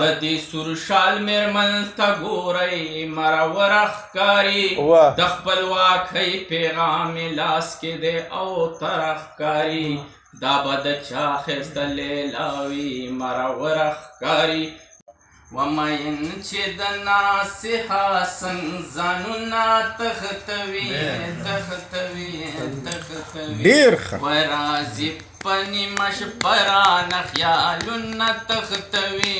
د دې سور شال میرمن ته ګورئ مرور ښکاري د خپلواکۍ پیغام لاس کې دی او تر ښکاري دا به د چا ښایسته لیلاوي مرور ښکاري ومین چې د ناصحه څنګ ځانونه تختوي وراځي په نیمه شپرانه خیالونه تختوي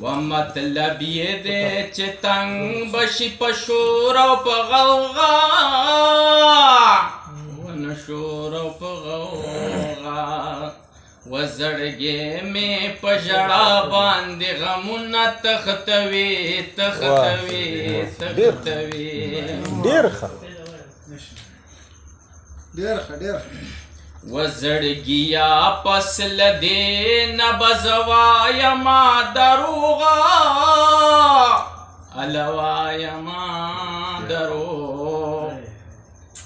ومطلب یې دی چې تنګ بشي په شور او په غوغا ونه شور او په غوغا وزړګې مې په ژړا باندې غمونه تختوي وزړګیا پس لدې نه بزوایما دروغا الوایما دروغ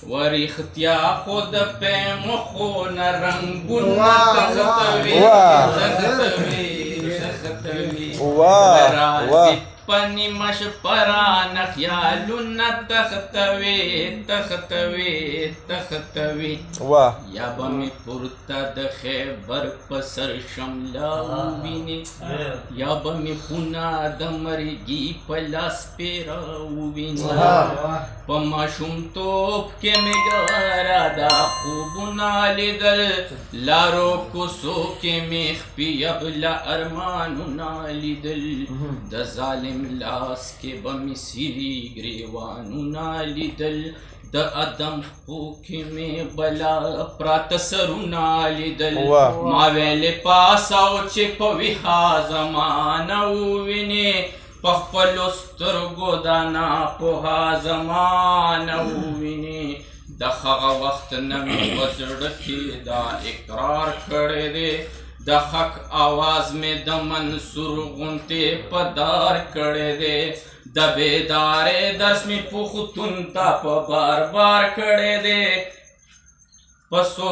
ورختیا خود په مخونه رنگونه تختوي راځي پنی مش پرانه خیالونه تختوي یا به مې پورته د خیبر په سر شمله ووینې یا به مې خونه د مرګي په لاس پیره ووینې په ماشومتوب کې مې ګره دا خوبونه لیدل لارو کوڅو کې مې خپي یبله ارمانونه لیدل د ظالم لاس کې به مې سیري ګریوانونه لیدل د ادم خو کې مې بلا پراته سرونه لیدل ما ویلې پاساو چې په ویښه زمانه ووینې په خپلو سترګو دا ناپوهه زمانه ووینې د هغه وخت نه مې په زړه کې دا اقرار کړی دی د حق آواز مې د منصور غوندې په دار کړی دی د بیدارې درس مې پوښتون ته په بار کړی دی په څو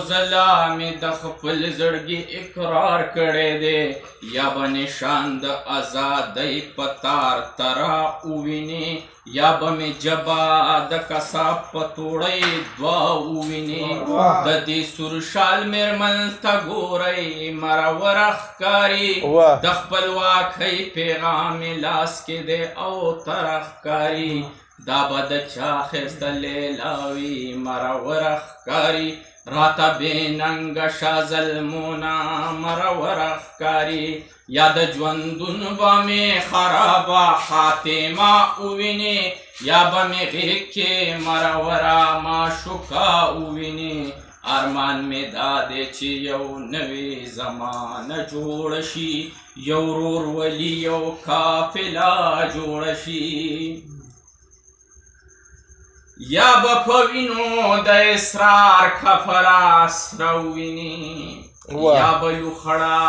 ځله مې د خپل زړګي اقرار کړی دی یا به نشان د ازادۍ په تار ترا ووینې یا به مې جبه د کساب په توړۍ دوه ووینې د دې سور شال میرمن ته ګورئ مرور ښکاري د خپلواکۍ پیغام لاس کې دی او تر ښکاري دا به د چا ښایسته لیلاوي مرور ښکاري راته بې ننګه شا ظلمونه مرور ښکاري یا د ژوندون به مې خرابه خاتمه ووینې یا به مې غېږ کې مروره معشوقه ووینې ارمان مې دا دی چې یو نوې زمانه جوړه شي یو ورورولي یو قافله جوړه شي یا به په وینو د اسرار کفره سره ووینې یا به یو خړه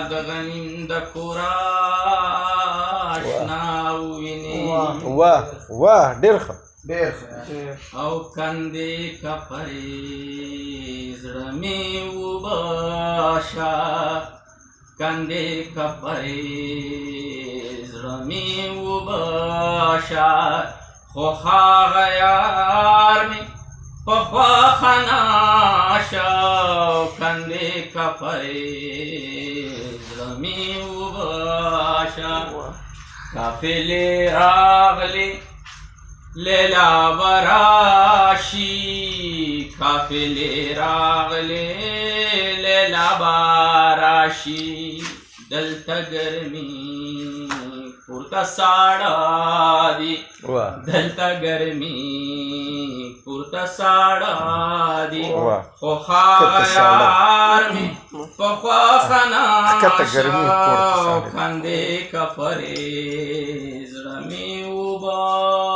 د غنیم د کوره اشنا ووینې ډېر ښه او کندې کپرې زړه مې وباشه کندې کپرې زړه مې وباشه خو هغه یار مې په خواښه ناشه کندې کپرې زړه مې وباشه قافلې راغلې لیلا به راشي قافلې راغلې لیلا به راشي دلته ګرمي پورته ساړه دي دلته ګرمي پورته ساړه دي خو هغه یار مې په خواښه ناشه کندې کپرې زړه مې وباشه